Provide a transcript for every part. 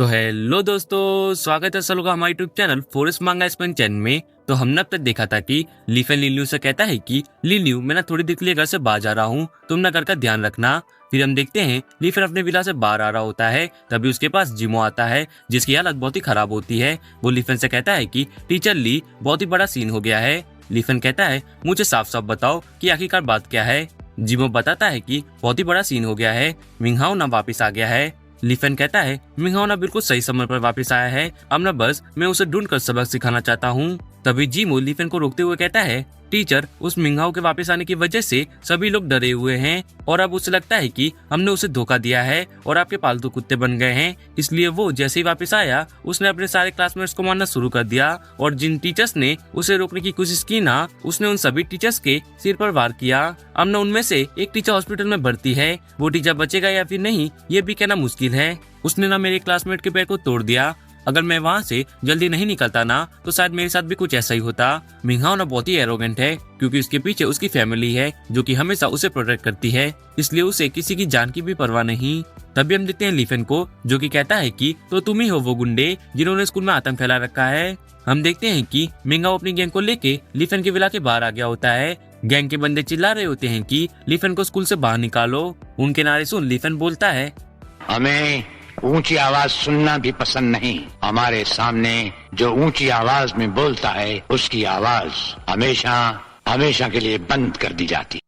तो हेलो दोस्तों, स्वागत है सलों का हमारे यूट्यूब चैनल फॉरेस्ट मांगा एक्सप्लेन चैनल में। तो हमने अब तक देखा था कि लीफन लिन्यू से कहता है कि लिन्यू मैं ना थोड़ी देर के लिए घर से बाहर जा रहा हूँ, तुम ना घर का ध्यान रखना। फिर हम देखते हैं लीफन अपने विला से बाहर आ रहा होता है, तभी उसके पास जिमो आता है जिसकी हालत बहुत ही खराब होती है। वो लीफन से कहता है कि टीचर ली, बहुत ही बड़ा सीन हो गया है। लीफन कहता है मुझे साफ साफ बताओ कि आखिरकार बात क्या है। जिमो बताता है कि बहुत ही बड़ा सीन हो गया है, मिंगहाओ ना वापिस आ गया है। लीफन कहता है मिंगहाओ ना बिल्कुल सही समय पर वापस आया है, अब ना बस मैं उसे ढूंढकर सबक सिखाना चाहता हूँ। तभी जिमो लीफन को रोकते हुए कहता है टीचर, उस मिंगहाओ के वापस आने की वजह से सभी लोग डरे हुए हैं और अब उसे लगता है कि हमने उसे धोखा दिया है और आपके पालतू कुत्ते बन गए हैं। इसलिए वो जैसे ही वापस आया उसने अपने सारे क्लासमेट्स को मारना शुरू कर दिया और जिन टीचर्स ने उसे रोकने की कोशिश की ना, उसने उन सभी टीचर्स के सिर पर वार किया। अब न उनमें से एक टीचर हॉस्पिटल में भर्ती है, वो टीचर बचेगा या फिर नहीं ये भी कहना मुश्किल है। उसने ना मेरे क्लासमेट के पैर को तोड़ दिया, अगर मैं वहाँ से जल्दी नहीं निकलता ना तो शायद मेरे साथ भी कुछ ऐसा ही होता। मिंगहाओ ना बहुत ही एरोगेंट है क्योंकि उसके पीछे उसकी फैमिली है जो कि हमेशा उसे प्रोटेक्ट करती है, इसलिए उसे किसी की जान की भी परवाह नहीं। तभी हम देखते हैं लीफन को जो कि कहता है कि तो तुम ही हो वो गुंडे जिन्होंने स्कूल में आतंक फैला रखा है। हम देखते हैं कि मिंगहाओ अपनी गैंग को लेके लीफन के विला के बाहर आ गया होता है। गैंग के बंदे चिल्ला रहे होते हैं कि लीफन को स्कूल से बाहर निकालो। उनके नारे सुन लीफन बोलता है हमें ऊंची आवाज सुनना भी पसंद नहीं, हमारे सामने जो ऊंची आवाज में बोलता है उसकी आवाज हमेशा हमेशा के लिए बंद कर दी जाती।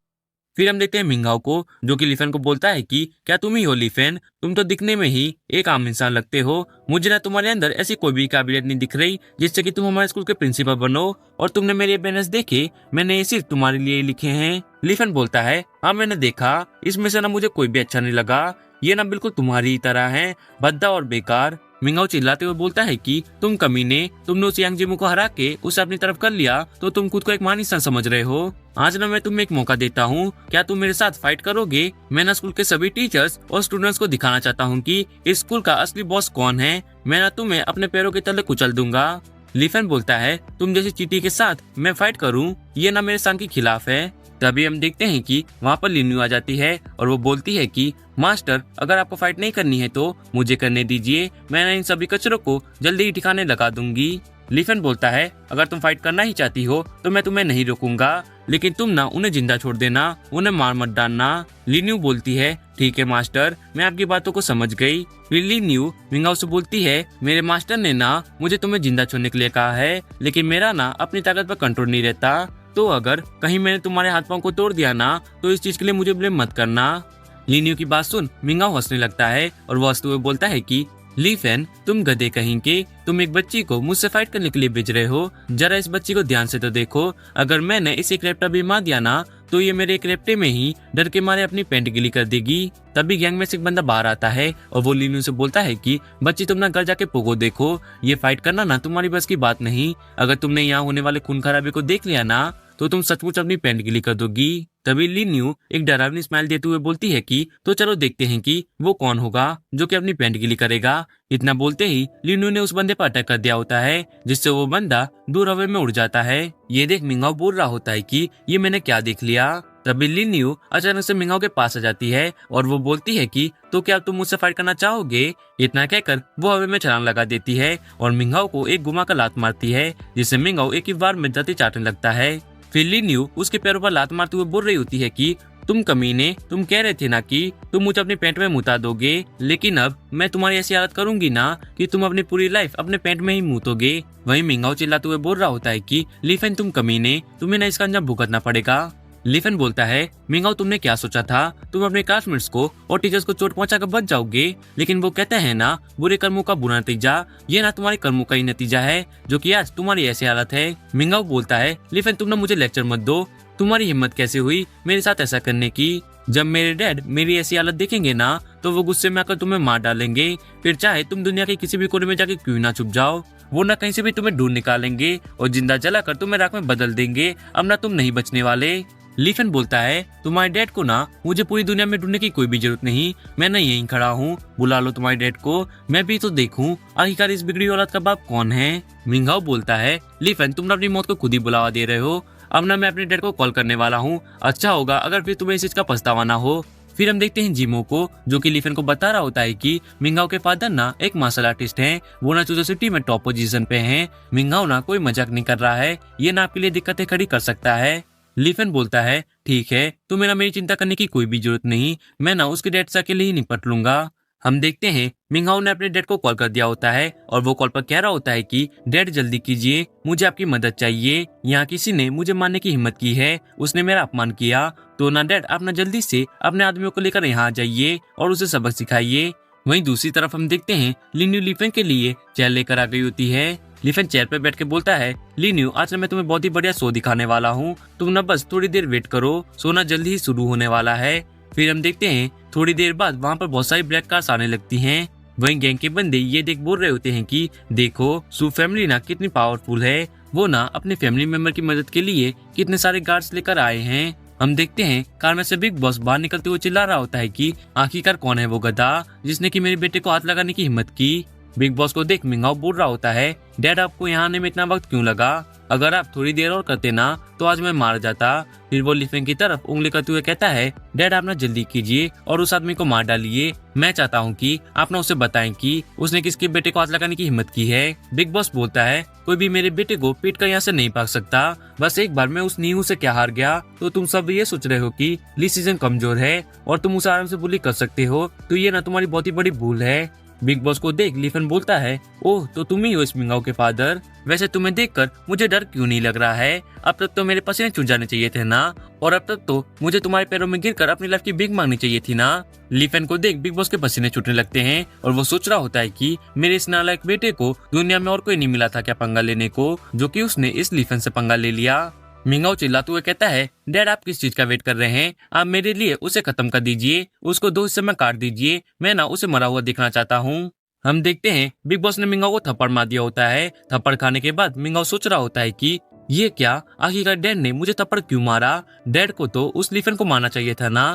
फिर हम देखते हैं मिंगहाओ को जो कि लीफन को बोलता है कि क्या तुम ही हो लीफन, तुम तो दिखने में ही एक आम इंसान लगते हो, मुझे ना तुम्हारे अंदर ऐसी कोई भी काबिलियत नहीं दिख रही जिससे कि तुम हमारे स्कूल के प्रिंसिपल बनो, और तुमने मेरे बैनर्स देखे, मैंने ये सिर्फ तुम्हारे लिए लिखे हैं। लीफन बोलता है हाँ मैंने देखा, इसमें से ना मुझे कोई भी अच्छा नहीं लगा, ये ना बिल्कुल तुम्हारी ही तरह है, भद्दा और बेकार। मिंगहाओ चिल्लाते हुए बोलता है कि तुम कमीने, तुमने उस यांग जिमो को हरा के उसे अपनी तरफ कर लिया तो तुम खुद को एक महान इंसान समझ रहे हो। आज ना मैं तुम्हें एक मौका देता हूँ, क्या तुम मेरे साथ फाइट करोगे? मैं ना स्कूल के सभी टीचर्स और स्टूडेंट्स को दिखाना चाहता हूँ कि इस स्कूल का असली बॉस कौन है। मैं ना तुम्हें अपने पैरों के तले कुचल दूंगा। लीफन बोलता है तुम जैसी चींटी के साथ मैं फाइट करूँ, ये ना मेरे शान के खिलाफ है। तभी हम देखते हैं कि वहाँ पर लिन्यू आ जाती है और वो बोलती है कि मास्टर, अगर आपको फाइट नहीं करनी है तो मुझे करने दीजिए, मैं इन सभी कचरों को जल्दी ही ठिकाने लगा दूंगी। लीफन बोलता है अगर तुम फाइट करना ही चाहती हो तो मैं तुम्हें नहीं रोकूंगा, लेकिन तुम ना उन्हें जिंदा छोड़ देना, उन्हें मार मत डालना। लिन्यू बोलती है ठीक है मास्टर, मैं आपकी बातों को समझ गई। फिर लिन्यू मिंगहाओ से बोलती है मेरे मास्टर ने ना मुझे तुम्हें जिंदा छोड़ने के लिए कहा है, लेकिन मेरा ना अपनी ताकत पर कंट्रोल नहीं रहता, तो अगर कहीं मैंने तुम्हारे हाथ पांव को तोड़ दिया ना तो इस चीज के लिए मुझे ब्लेम मत करना। लिन्यू की बात सुन मिंगहाओ हंसने लगता है और वो हंसते हुए बोलता है कि लीफन, तुम गधे कहीं के, तुम एक बच्ची को मुझसे फाइट करने के लिए भेज रहे हो, जरा इस बच्ची को ध्यान से तो देखो, अगर मैंने इसे एक रैप्टर भी मार दिया ना तो ये मेरे एक रैप्टे में ही डर के मारे अपनी पैंट गीली कर देगी। तभी गैंग में से एक बंदा बाहर आता है और वो लिन्यू से बोलता है कि बच्ची तुम ना घर जाके पोगो देखो, ये फाइट करना ना तुम्हारी बस की बात नहीं, अगर तुमने यहाँ होने वाले खून खराबे को देख लिया ना तो तुम सचमुच अपनी पैंट गीली कर दोगी। तभी लिन्यू एक डरावनी स्माइल देते हुए बोलती है कि तो चलो देखते हैं कि वो कौन होगा जो कि अपनी पैंट गीली करेगा। इतना बोलते ही लिन्यू ने उस बंदे पर अटैक कर दिया होता है जिससे वो बंदा दूर हवा में उड़ जाता है। ये देख मिंगहाओ बोल रहा होता है कि ये मैंने क्या देख लिया। तभी लिन्यू अचानक से मिंगहाओ के पास आ जाती है और वो बोलती है कि तो क्या तुम मुझसे फाइट करना चाहोगे? इतना कहकर वो हवा में छलांग लगा देती है और मिंगहाओ को एक घुमा कर लात मारती है जिससे मिंगहाओ एक ही बार में जाते चाटने लगता है। फिर लिन्यू उसके पैरों पर लात मारते हुए बोल रही होती है कि तुम कमीने, तुम कह रहे थे ना कि तुम मुझे अपनी पैंट में मुता दोगे, लेकिन अब मैं तुम्हारी ऐसी हालत करूंगी ना कि तुम अपनी पूरी लाइफ अपने पैंट में ही मुतोगे। वहीं मिंगहाओ चिल्लाते हुए बोल रहा होता है कि लीफन तुम कमीने, तुम्हें ना इसका अंजाम भुगतना पड़ेगा। लीफन बोलता है मिंगहाओ तुमने क्या सोचा था, तुम अपने क्लासमेट्स को और टीचर्स को चोट पहुंचाकर बच जाओगे, लेकिन वो कहते हैं ना बुरे कर्मों का बुरा नतीजा, ये ना तुम्हारे कर्मों का ही नतीजा है जो कि आज तुम्हारी ऐसी हालत है। मिंगहाओ बोलता है लीफन तुम ना मुझे लेक्चर मत दो, तुम्हारी हिम्मत कैसे हुई मेरे साथ ऐसा करने की, जब मेरे डैड मेरी ऐसी हालत देखेंगे ना तो वो गुस्से में आकर तुम्हें मार डालेंगे, फिर चाहे तुम दुनिया के किसी भी कोने में जाके क्यों ना छुप जाओ, वो ना कहीं से भी तुम्हें ढूंढ निकालेंगे और जिंदा जलाकर तुम्हें राख में बदल देंगे, अब ना तुम नहीं बचने वाले। लीफन बोलता है तुम्हारे डैड को ना मुझे पूरी दुनिया में ढूंढने की कोई भी जरूरत नहीं, मैं ना यहीं खड़ा हूँ, बुला लो तुम्हारे डैड को, मैं भी तो देखूं आखिरकार इस बिगड़ी औलाद का बाप कौन है। मिंगहाओ बोलता है लीफन तुम अपनी मौत को खुद ही बुलावा दे रहे हो, अब ना मैं अपने डैड को कॉल करने वाला हूँ, अच्छा होगा अगर फिर तुम्हें इस चीज का पछतावा ना हो। फिर हम देखते हैं जिमो को, जो कि लीफेन को बता रहा होता है कि मिंगाओ के फादर ना एक मार्शल आर्टिस्ट हैं, वो ना चूजो सिटी में टॉप पोजीशन पे हैं। मिंगाओ ना कोई मजाक नहीं कर रहा है, ये ना आपके लिए दिक्कतें खड़ी कर सकता है। लीफेन बोलता है ठीक है, तुम्हें ना मेरी चिंता करने की कोई भी जरूरत नहीं, मैं ना उसके डैड से अकेले ही निपट लूंगा। हम देखते हैं मिंगाओ ने अपने डैड को कॉल कर दिया होता है और वो कॉल पर कह रहा होता है कि डैड जल्दी कीजिए, मुझे आपकी मदद चाहिए, यहाँ किसी ने मुझे मारने की हिम्मत की है, उसने मेरा अपमान किया, तो ना डैड आप ना जल्दी से अपने आदमियों को लेकर यहाँ आ जाइए और उसे सबक सिखाइए। वहीं दूसरी तरफ हम देखते हैं लिन्यू लीफेन के लिए चेयर लेकर आ गई होती है। लीफेन चेयर पर बैठ के बोलता है लिन्यू आज मैं तुम्हें बहुत ही बढ़िया शो दिखाने वाला हूँ, तुम ना बस थोड़ी देर वेट करो, शो ना जल्दी ही शुरू होने वाला है। फिर हम देखते हैं थोड़ी देर बाद वहाँ पर बहुत सारी ब्लैक कार्स आने लगती हैं। वहीं गैंग के बंदे ये देख बोल रहे होते हैं कि देखो सू फैमिली ना कितनी पावरफुल है, वो ना अपने फैमिली मेंबर की मदद के लिए कितने सारे गार्ड्स लेकर आए हैं। हम देखते हैं कार में से बिग बॉस बाहर निकलते हुए चिल्ला रहा होता है कि आखिरकार कौन है वो गधा जिसने कि मेरे बेटे को हाथ लगाने की हिम्मत की। बिग बॉस को देख मिंगाओ बोल रहा होता है डैड आपको यहाँ आने में इतना वक्त क्यों लगा, अगर आप थोड़ी देर और करते ना तो आज मैं मार जाता। फिर वो लीफेन की तरफ उंगली करते हुए कहता है डैड आप ना जल्दी कीजिए और उस आदमी को मार डालिए, मैं चाहता हूँ कि आप ना उसे बताएं कि उसने किसके बेटे को हाथ लगाने की हिम्मत की है। बिग बॉस बोलता है कोई भी मेरे बेटे को पीट कर यहाँ से नहीं भाग सकता, बस एक बार मैं उस नीहू से क्या हार गया तो तुम सब ये सोच रहे हो कि ली सीजन कमजोर है और तुम उसे आराम से बुली कर सकते हो, तो ये ना तुम्हारी बहुत ही बड़ी भूल है। बिग बॉस को देख लीफेन बोलता है ओह तो तुम ही हो इस मिंगाओ के फादर, वैसे तुम्हें देखकर मुझे डर क्यों नहीं लग रहा है, अब तक तो मेरे पसीने छूट जाने चाहिए थे ना, और अब तक तो मुझे तुम्हारे पैरों में गिरकर अपनी लाइफ की भीख मांगनी चाहिए थी ना। लीफेन को देख बिग बॉस के पसीने छूटने लगते हैं और वो सोच रहा होता है कि मेरे इस नालायक बेटे को दुनिया में और कोई नहीं मिला था क्या पंगा लेने को, जो कि उसने इस लीफेन से पंगा ले लिया। मिंगाओ चिल्लाते हुए कहता है डैड आप किस चीज का वेट कर रहे हैं, आप मेरे लिए उसे खत्म कर दीजिए, उसको 2 हिस्से में काट दीजिए, मैं ना उसे मरा हुआ देखना चाहता हूँ। हम देखते हैं बिग बॉस ने मिंगाओ को थप्पड़ मार दिया होता है। थप्पड़ खाने के बाद मिंगाओ सोच रहा होता है कि ये क्या, आखिरकार डैड ने मुझे थप्पड़ क्यों मारा, डैड को तो उस लीफेन को मारना चाहिए था ना।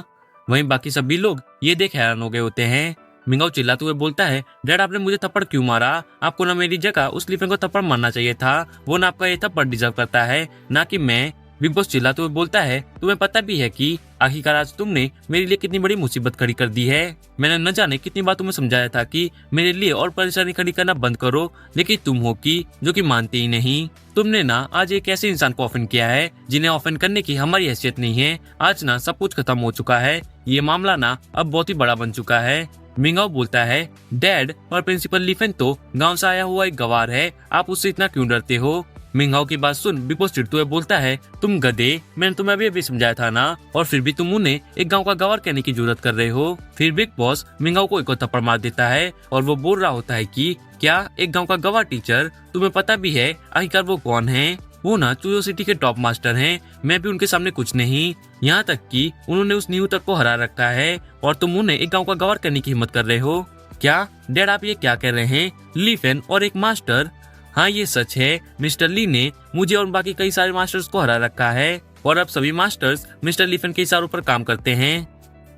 वहीं बाकी सभी लोग ये देख हैरान हो गए होते हैं। मिंगाओ चिल्लाते हुए बोलता है डैड आपने मुझे थप्पड़ क्यों मारा, आपको ना मेरी जगह उस लीफेन को थप्पड़ मारना चाहिए था, वो ना आपका ये थप्पड़ डिजर्व करता है ना कि मैं। बिग बॉस चिल्लाते हुए बोलता है तुम्हें पता भी है कि आखिरकार आज तुमने मेरे लिए कितनी बड़ी मुसीबत खड़ी कर दी है, मैंने न जाने कितनी बार तुम्हें समझाया था कि मेरे लिए और परेशानी खड़ी करना बंद करो, लेकिन तुम हो कि जो कि मानते ही नहीं। तुमने ना आज एक ऐसे इंसान को ऑफेंड किया है जिन्हें ऑफेंड करने की हमारी हैसियत नहीं है, आज ना सब कुछ खत्म हो चुका है, ये मामला ना अब बहुत ही बड़ा बन चुका है। मिंगाओ बोलता है डैड और प्रिंसिपल लीफेन तो गाँव से आया हुआ एक गवार है, आप उससे इतना क्यों डरते हो। मिंगाओ की बात सुन बिग बॉस चिढ़ते हुए बोलता है तुम गधे, मैंने तुम्हें अभी समझाया था ना, और फिर भी तुम उन्हें एक गांव का गवार कहने की जरूरत कर रहे हो। फिर बिग बॉस मिंगाओ को एक और थप्पड़ मार देता है और वो बोल रहा होता है कि क्या एक गांव का गवार टीचर, तुम्हें पता भी है आखिरकार वो कौन है, वो ना चूजो सिटी के टॉप मास्टर हैं, मैं भी उनके सामने कुछ नहीं, यहाँ तक कि उन्होंने उस नीहू तक को हरा रखा है और तुम उन्हें एक गाँव का गवार करने की हिम्मत कर रहे हो। क्या डैड आप ये क्या कह रहे हैं, लीफेन और एक मास्टर, हाँ ये सच है, मिस्टर ली ने मुझे और बाकी कई सारे मास्टर्स को हरा रखा है और अब सभी मास्टर्स मिस्टर लीफेन के इशारों पर काम करते हैं,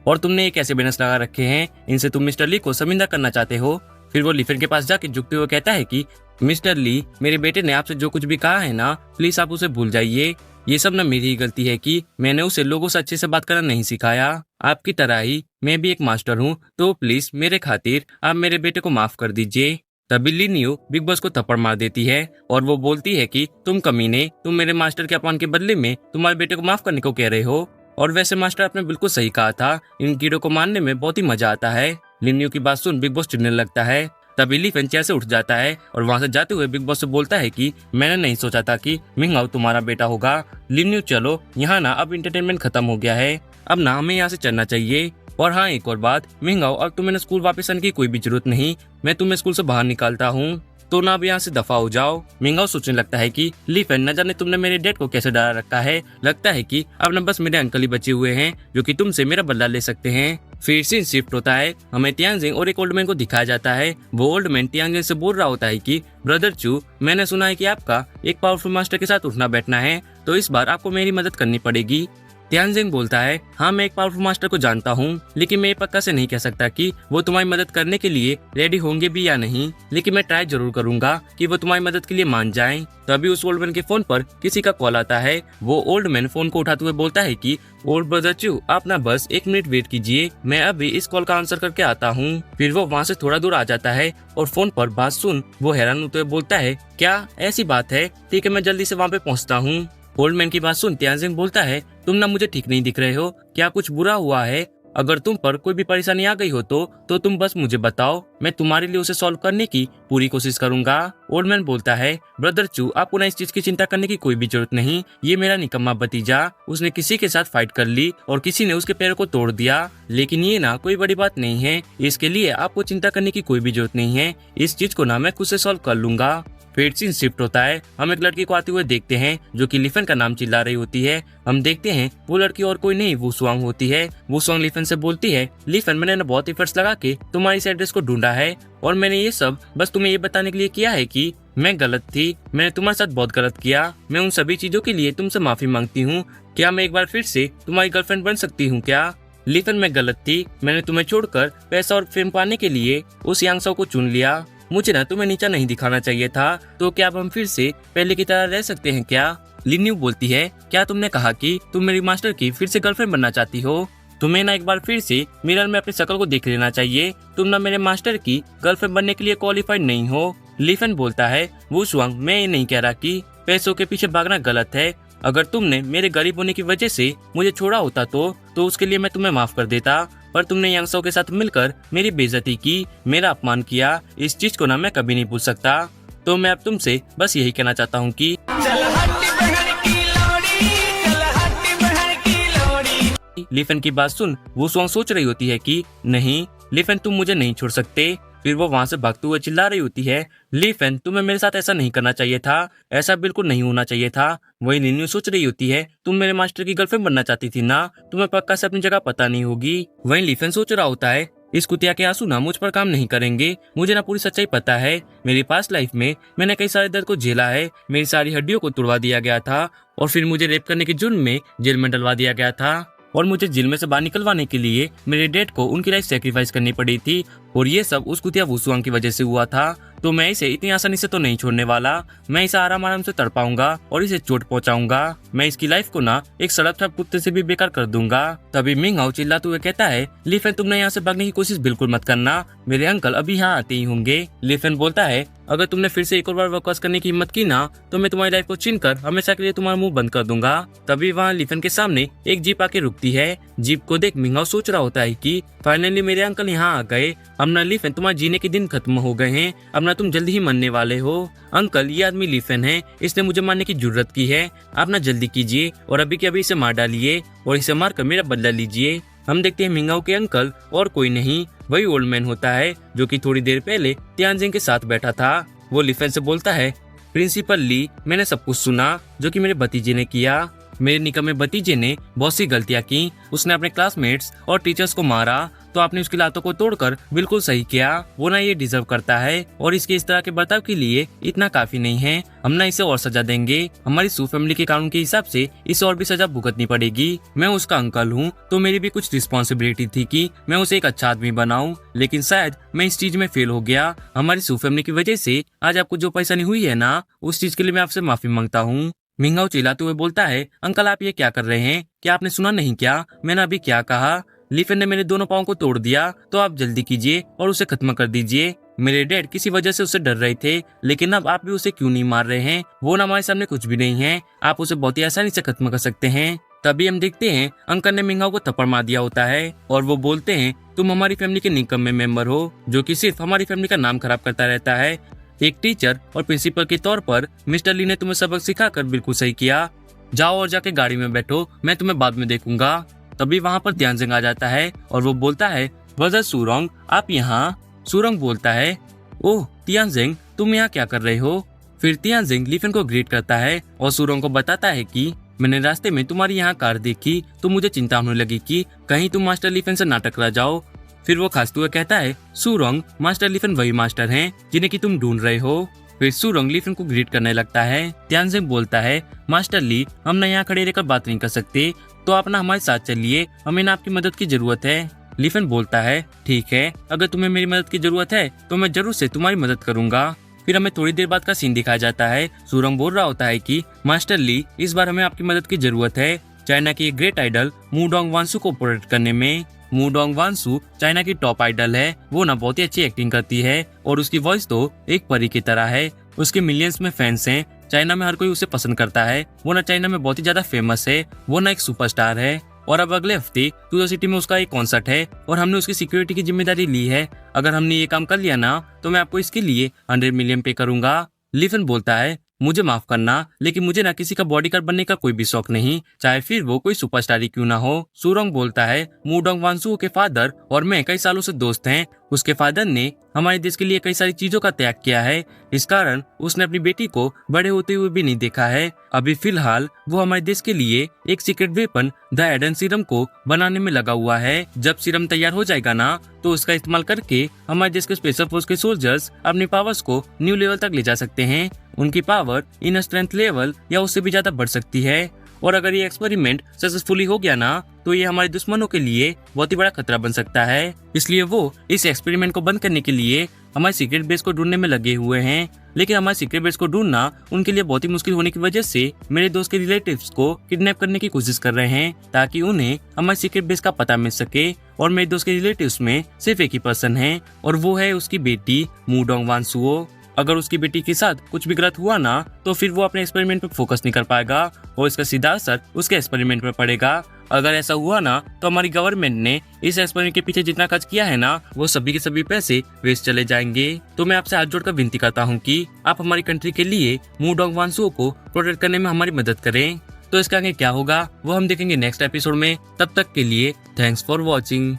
और तुमने एक ऐसे बैनर्स लगा रखे हैं इनसे तुम मिस्टर ली को शर्मिंदा करना चाहते हो। फिर वो लीफेन के पास जाके झुकते हुए कहता है कि मिस्टर ली मेरे बेटे ने आपसे जो कुछ भी कहा है ना प्लीज आप उसे भूल जाइए, ये सब ना मेरी ही गलती है कि मैंने उसे लोगों से अच्छे से बात करना नहीं सिखाया, आपकी तरह ही मैं भी एक मास्टर हूँ, तो प्लीज मेरे खातिर आप मेरे बेटे को माफ कर दीजिए। तभी लिन्यू बिग बॉस को थप्पड़ मार देती है और वो बोलती है कि तुम कमीने, तुम मेरे मास्टर के अपमान के बदले में तुम्हारे बेटे को माफ करने को कह रहे हो, और वैसे मास्टर आपने बिल्कुल सही कहा था, इन कीड़ों को मारने में बहुत ही मजा आता है। लिन्यू की बात सुन बिग बॉस चिढ़ने लगता है। तभी लीफेन चेयर से उठ जाता है और वहाँ से जाते हुए बिग बॉस से बोलता है कि मैंने नहीं सोचा था कि मिंगाओ तुम्हारा बेटा होगा। लिन्यू चलो यहाँ ना अब इंटरटेनमेंट खत्म हो गया है, अब ना हमें यहाँ से चलना चाहिए। और हाँ एक और बात, मिंगाओ अब तुम्हें स्कूल वापस आने की कोई भी जरूरत नहीं, मैं तुम्हें स्कूल से बाहर निकालता हूँ, तो ना अब यहाँ से दफा हो जाओ। मिंगाओ सोचने लगता है कि लीफेन न जाने तुमने मेरे डैड को कैसे डरा रखा है, लगता है कि अब न बस मेरे अंकल ही बचे हुए हैं जो कि तुमसे मेरा बदला ले सकते हैं। फिर सीन शिफ्ट होता है, हमें तियांजिन और एक ओल्ड मैन को दिखाया जाता है। वो ओल्ड मैन तियांजिन से बोल रहा होता है कि ब्रदर चू, मैंने सुना है कि आपका एक पावरफुल मास्टर के साथ उठना बैठना है, तो इस बार आपको मेरी मदद करनी पड़ेगी। तियानजिंग बोलता है, हाँ मैं एक पावरफुल मास्टर को जानता हूँ, लेकिन मैं ये पक्का से नहीं कह सकता कि वो तुम्हारी मदद करने के लिए रेडी होंगे भी या नहीं, लेकिन मैं ट्राई जरूर करूंगा कि वो तुम्हारी मदद के लिए मान जाएं। तभी उस ओल्ड मैन के फोन पर किसी का कॉल आता है। वो ओल्ड मैन फोन को उठाते हुए बोलता है कि ओल्ड ब्रदर चू, आप ना बस 1 मिनट वेट कीजिए, मैं अभी इस कॉल का आंसर करके आता हूँ। फिर वो वहाँ से थोड़ा दूर आ जाता है और फोन पर बात सुन वो हैरान होते हुए बोलता है, क्या ऐसी बात है, ठीक है मैं जल्दी से वहाँ पे पहुँचता हूँ। ओल्ड मैन की बात सुन तियानजिंग बोलता है, तुम ना मुझे ठीक नहीं दिख रहे हो, क्या कुछ बुरा हुआ है? अगर तुम पर कोई भी परेशानी आ गई हो तो तुम बस मुझे बताओ, मैं तुम्हारे लिए उसे सॉल्व करने की पूरी कोशिश करूंगा। ओल्ड मैन बोलता है, ब्रदर चू, आपको ना इस चीज की चिंता करने की कोई भी जरूरत नहीं। ये मेरा निकम्मा भतीजा, उसने किसी के साथ फाइट कर ली और किसी ने उसके पैरों को तोड़ दिया, लेकिन ये ना कोई बड़ी बात नहीं है, इसके लिए आपको चिंता करने की कोई भी जरूरत नहीं है। इस चीज को ना मैं खुद से सॉल्व कर लूंगा। फिर सीन शिफ्ट होता है, हम एक लड़की को आते हुए देखते हैं जो कि लिफन का नाम चिल्ला रही होती है। हम देखते हैं वो लड़की और कोई नहीं वुसुआंग होती है। वुसुआंग लिफन से बोलती है, लिफन मैंने ना बहुत एफर्ट्स लगा के तुम्हारी इस एड्रेस को ढूंढा है और मैंने ये सब बस तुम्हें ये बताने के लिए किया है कि मैं गलत थी, मैंने तुम्हारे साथ बहुत गलत किया, मैं उन सभी चीजों के लिए तुमसे माफी मांगती हूँ। क्या मैं एक बार फिर से तुम्हारी गर्लफ्रेंड बन सकती हूँ क्या? लिफन मैं गलत थी, मैंने तुम्हें छोड़कर पैसा और फेम पाने के लिए उस यांगसाओ को चुन लिया, मुझे ना तुम्हें नीचा नहीं दिखाना चाहिए था, तो क्या अब हम फिर से पहले की तरह रह सकते हैं क्या? लिन्यू बोलती है, क्या तुमने कहा कि तुम मेरी मास्टर की फिर से गर्लफ्रेंड बनना चाहती हो? तुम्हें ना एक बार फिर से मिरर में अपनी शक्ल को देख लेना चाहिए, तुम ना मेरे मास्टर की गर्लफ्रेंड बनने के लिए क्वालिफाइड नहीं हो। लिफन बोलता है, वुसुआंग मैं ये नहीं कह रहा कि पैसों के पीछे भागना गलत है, अगर तुमने मेरे गरीब होने की वजह से मुझे छोड़ा होता तो उसके लिए मैं तुम्हें माफ कर देता, पर तुमने यांगसाओ के साथ मिलकर मेरी बेइज्जती की, मेरा अपमान किया, इस चीज को ना मैं कभी नहीं भूल सकता। तो मैं अब तुमसे बस यही कहना चाहता हूँ कि लिफन की बात सुन वुसुआंग सोच रही होती है कि नहीं लिफन तुम मुझे नहीं छोड़ सकते। फिर वो वहाँ से भागते हुए चिल्ला रही होती है, लिफन तुम्हें मेरे साथ ऐसा नहीं करना चाहिए था, ऐसा बिल्कुल नहीं होना चाहिए था। वही लिन्यू सोच रही होती है, तुम मेरे मास्टर की गर्लफ्रेंड बनना चाहती थी ना, तुम्हें पक्का से अपनी जगह पता नहीं होगी। वही लिफन सोच रहा होता है, इस कुतिया के आंसू ना मुझ पर काम नहीं करेंगे, मुझे ना पूरी सच्चाई पता है, मेरी पास्ट लाइफ में मैंने कई सारे दर्द को झेला है, मेरी सारी हड्डियों को तोड़वा दिया गया था और फिर मुझे रेप करने के जुर्म में जेल में डलवा दिया गया था और मुझे जेल में से बाहर निकलवाने के लिए मेरे डैड को उनकी लाइफ सेक्रीफाइस करनी पड़ी थी और ये सब उस कुतिया वुसुआंग की वजह से हुआ था। तो मैं इसे इतनी आसानी से तो नहीं छोड़ने वाला, मैं इसे आराम आराम से तड़पाऊंगा और इसे चोट पहुंचाऊंगा, मैं इसकी लाइफ को ना एक सड़क छाप कुत्ते से भी बेकार कर दूंगा। तभी मिंगहाओ चिल्लाते हुए कहता है, लिफन तुमने यहाँ से भागने की कोशिश बिल्कुल मत करना, मेरे अंकल अभी यहाँ आते ही होंगे। लिफन बोलता है, अगर तुमने फिर से एक और बार बकवास करने की हिम्मत की ना तो मैं तुम्हारी लाइफ को छीनकर हमेशा के लिए तुम्हारा मुंह बंद कर दूंगा। तभी वहाँ लिफन के सामने एक जीप आके रुकती है। जीप को देख मिंगहाओ सोच रहा होता है कि फाइनली मेरे अंकल यहाँ आ गए, अब ना लिफन तुम्हारे जीने के दिन खत्म हो गए हैं, अब ना तुम जल्दी ही मरने वाले हो। अंकल ये आदमी लिफन है, इसने मुझे मारने की जरूरत की है, आप ना जल्दी कीजिए और अभी के अभी इसे मार डालिए और इसे मार कर मेरा बदला लीजिए। हम देखते हैं मिंगहाओ के अंकल और कोई नहीं वही ओल्ड मैन होता है जो कि थोड़ी देर पहले तियानजिंग के साथ बैठा था। वो लिफन से बोलता है, प्रिंसिपल ली मैंने सब कुछ सुना जो कि मेरे भतीजे ने किया, मेरे निकम्मे भतीजे ने बहुत सी गलतियां की, उसने अपने क्लासमेट्स और टीचर्स को मारा, तो आपने उसकी लातों को तोड़कर बिल्कुल सही किया, वो ना ये डिजर्व करता है और इसके इस तरह के बर्ताव के लिए इतना काफी नहीं है, हम ना इसे और सजा देंगे, हमारी सू फैमिली के कानून के हिसाब से इसे और भी सजा भुगतनी पड़ेगी। मैं उसका अंकल हूँ तो मेरी भी कुछ रिस्पॉन्सिबिलिटी थी कि मैं उसे एक अच्छा आदमी बनाऊं, लेकिन शायद मैं इस चीज में फेल हो गया, हमारी सू फैमिली की वजह से आज आपको जो परेशानी हुई है ना उस चीज के लिए मैं आपसे माफी मांगता हूँ। मिंगहाओ चिल्लाते हुए बोलता है, अंकल आप ये क्या कर रहे हैं, क्या आपने सुना नहीं क्या, मैंने अभी क्या कहा, लिफन ने मेरे दोनों पाँव को तोड़ दिया, तो आप जल्दी कीजिए और उसे खत्म कर दीजिए। मेरे डैड किसी वजह से उससे डर रहे थे, लेकिन अब आप भी उसे क्यों नहीं मार रहे हैं, वो ना हमारे सामने कुछ भी नहीं है, आप उसे बहुत ही आसानी से खत्म कर सकते हैं। तभी हम देखते हैं अंकल ने मिंगहाओ को थप्पड़ मार दिया होता है और वो बोलते हैं, तुम हमारी फैमिली के निकम्मे मेंबर हो जो कि सिर्फ हमारी फैमिली का नाम खराब करता रहता है। एक टीचर और प्रिंसिपल के तौर पर मिस्टर ली ने तुम्हें सबक सिखाकर बिल्कुल सही किया, जाओ और जाके गाड़ी में बैठो, मैं तुम्हें बाद में देखूंगा। तभी वहाँ पर तियानजिंग आ जाता है और वो बोलता है, ब्रदर सूरोंग आप यहाँ। सूरोंग बोलता है, ओह तियानजिंग तुम यहाँ क्या कर रहे हो। फिर तियानजिंग लिफन को ग्रीट करता है और सूरोंग को बताता है कि मैंने रास्ते में तुम्हारी यहाँ कार देखी तो मुझे चिंता होने लगी कि कहीं तुम मास्टर लिफन से ना टकरा जाओ। फिर वो खासते हुए कहता है, सूरोंग मास्टर लिफन वही मास्टर हैं जिन्हें कि तुम ढूंढ रहे हो। फिर सुरंग लीफेन को ग्रीट करने लगता है। त्यानजिंग बोलता है, मास्टर ली, हम ना यहाँ खड़े रहकर बात नहीं कर सकते, तो आप ना हमारे साथ चलिए, हमें ना आपकी मदद की जरूरत है। लीफेन बोलता है, ठीक है, अगर तुम्हें मेरी मदद की जरूरत है तो मैं जरूर से तुम्हारी मदद करूंगा। फिर हमें थोड़ी देर बाद का सीन दिखाया जाता है। सुरंग बोल रहा होता है कि मास्टर ली, इस बार हमें आपकी मदद की जरूरत है चाइना की ग्रेट आइडल वुडोंग वांसू को प्रोटेक्ट करने में। वुडोंग वांसू चाइना की टॉप आइडल है। वो ना बहुत ही अच्छी एक्टिंग करती है और उसकी वॉइस तो एक परी की तरह है। उसके मिलियंस में फैंस हैं। चाइना में हर कोई उसे पसंद करता है। वो ना चाइना में बहुत ही ज्यादा फेमस है। वो ना एक सुपरस्टार है। और अब अगले हफ्ते टूजो सिटी में उसका एक कॉन्सर्ट है और हमने उसकी सिक्योरिटी की जिम्मेदारी ली है। अगर हमने ये काम कर लिया ना तो मैं आपको इसके लिए 100 मिलियन पे करूंगा। लीफेन बोलता है, मुझे माफ करना, लेकिन मुझे ना किसी का बॉडीगार्ड बनने का कोई भी शौक नहीं, चाहे फिर वो कोई सुपरस्टार ही क्यों ना हो। सुरंग बोलता है, वुडोंग वांसू के फादर और मैं कई सालों से दोस्त हैं। उसके फादर ने हमारे देश के लिए कई सारी चीजों का त्याग किया है। इस कारण उसने अपनी बेटी को बड़े होते हुए भी नहीं देखा है। अभी फिलहाल वो हमारे देश के लिए एक secret weapon the Aden serum को बनाने में लगा हुआ है। जब सीरम तैयार हो जाएगा ना तो उसका इस्तेमाल करके हमारे देश के स्पेशल फोर्स के सोल्जर्स अपनी पावर्स को न्यू लेवल तक ले जा सकते हैं। उनकी पावर इन स्ट्रेंथ लेवल या उससे भी ज्यादा बढ़ सकती है। और अगर ये एक्सपेरिमेंट सक्सेसफुली हो गया ना तो ये हमारे दुश्मनों के लिए बहुत ही बड़ा खतरा बन सकता है। इसलिए वो इस एक्सपेरिमेंट को बंद करने के लिए हमारे सीक्रेट बेस को ढूंढने में लगे हुए हैं। लेकिन हमारे सीक्रेट बेस को ढूंढना उनके लिए बहुत ही मुश्किल होने की वजह से मेरे दोस्त के रिलेटिव्स को किडनैप करने की कोशिश कर रहे हैं ताकि उन्हें हमारे सीक्रेट बेस का पता मिल सके। और मेरे दोस्त के रिलेटिव्स में सिर्फ एक ही पर्सन है और वो है उसकी बेटी वुडोंग वांसू। अगर उसकी बेटी के साथ कुछ भी गलत हुआ ना तो फिर वो अपने एक्सपेरिमेंट पे फोकस नहीं कर पाएगा और इसका सीधा असर उसके एक्सपेरिमेंट पे पड़ेगा। अगर ऐसा हुआ ना तो हमारी गवर्नमेंट ने इस एक्सपेरिमेंट के पीछे जितना खर्च किया है ना वो सभी के सभी पैसे वेस्ट चले जाएंगे। तो मैं आपसे हाथ जोड़कर विनती करता हूँ कि आप हमारी कंट्री के लिए वुडोंग वांसू को प्रोटेक्ट करने में हमारी मदद करें। तो इसका आगे क्या होगा वो हम देखेंगे नेक्स्ट एपिसोड में। तब तक के लिए थैंक्स फॉर वॉचिंग।